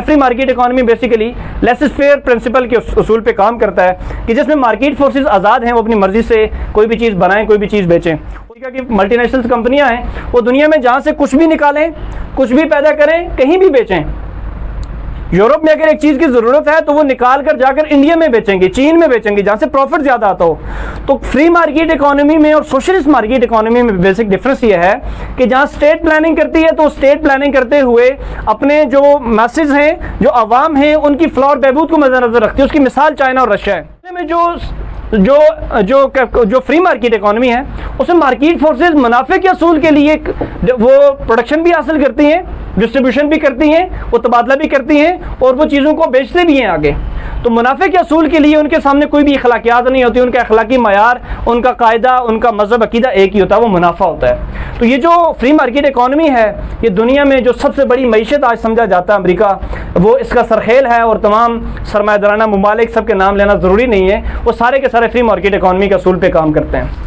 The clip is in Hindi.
Free market economy basically laissez faire principle के उसूल पे काम करता है कि जिसमें मार्केट फोर्सेस आज़ाद हैं, वो अपनी मर्जी से कोई भी चीज़ बनाएं, कोई भी चीज़ बेचें। कि मल्टीनेशनल कंपनियां हैं वो दुनिया में जहाँ से कुछ भी निकालें, कुछ भी पैदा करें, कहीं भी बेचें। यूरोप में अगर एक चीज़ की ज़रूरत है तो वो निकाल कर जाकर इंडिया में बेचेंगे, चीन में बेचेंगे, जहाँ से प्रॉफिट ज़्यादा आता हो। तो फ्री मार्केट इकोनॉमी में और सोशलिस्ट मार्केट इकोनॉमी में बेसिक डिफरेंस ये है कि जहाँ स्टेट प्लानिंग करती है तो स्टेट प्लानिंग करते हुए अपने जो मैसेज हैं, जो आवाम हैं, उनकी फ्लोर बहबूद को मद्देनजर रखती है। उसकी मिसाल चाइना और रशिया है। में जो फ्री मार्केट इकोनॉमी है उसमें मार्केट फोर्सेस मुनाफे के असूल के लिए वो प्रोडक्शन भी हासिल करती हैं, डिस्ट्रीब्यूशन भी करती हैं, वो तबादला भी करती हैं और वो चीज़ों को बेचते भी हैं आगे। तो मुनाफे के असूल के लिए उनके सामने कोई भी अखलाकियात नहीं होती, उनका अखलाकी मयार, उनका कायदा, उनका मजहब, अकीदा एक ही होता है, वो मुनाफा होता है। तो ये जो फ्री मार्केट इकोनॉमी है, ये दुनिया में जो सबसे बड़ी मईशत आज समझा जाता है अमेरिका, वो इसका सरखेल है। और तमाम सरमायादाराना ममालिक, सब के नाम लेना ज़रूरी नहीं है, वो सारे के सारे फ्री मार्केट इकोनॉमी के असूल पे काम करते हैं।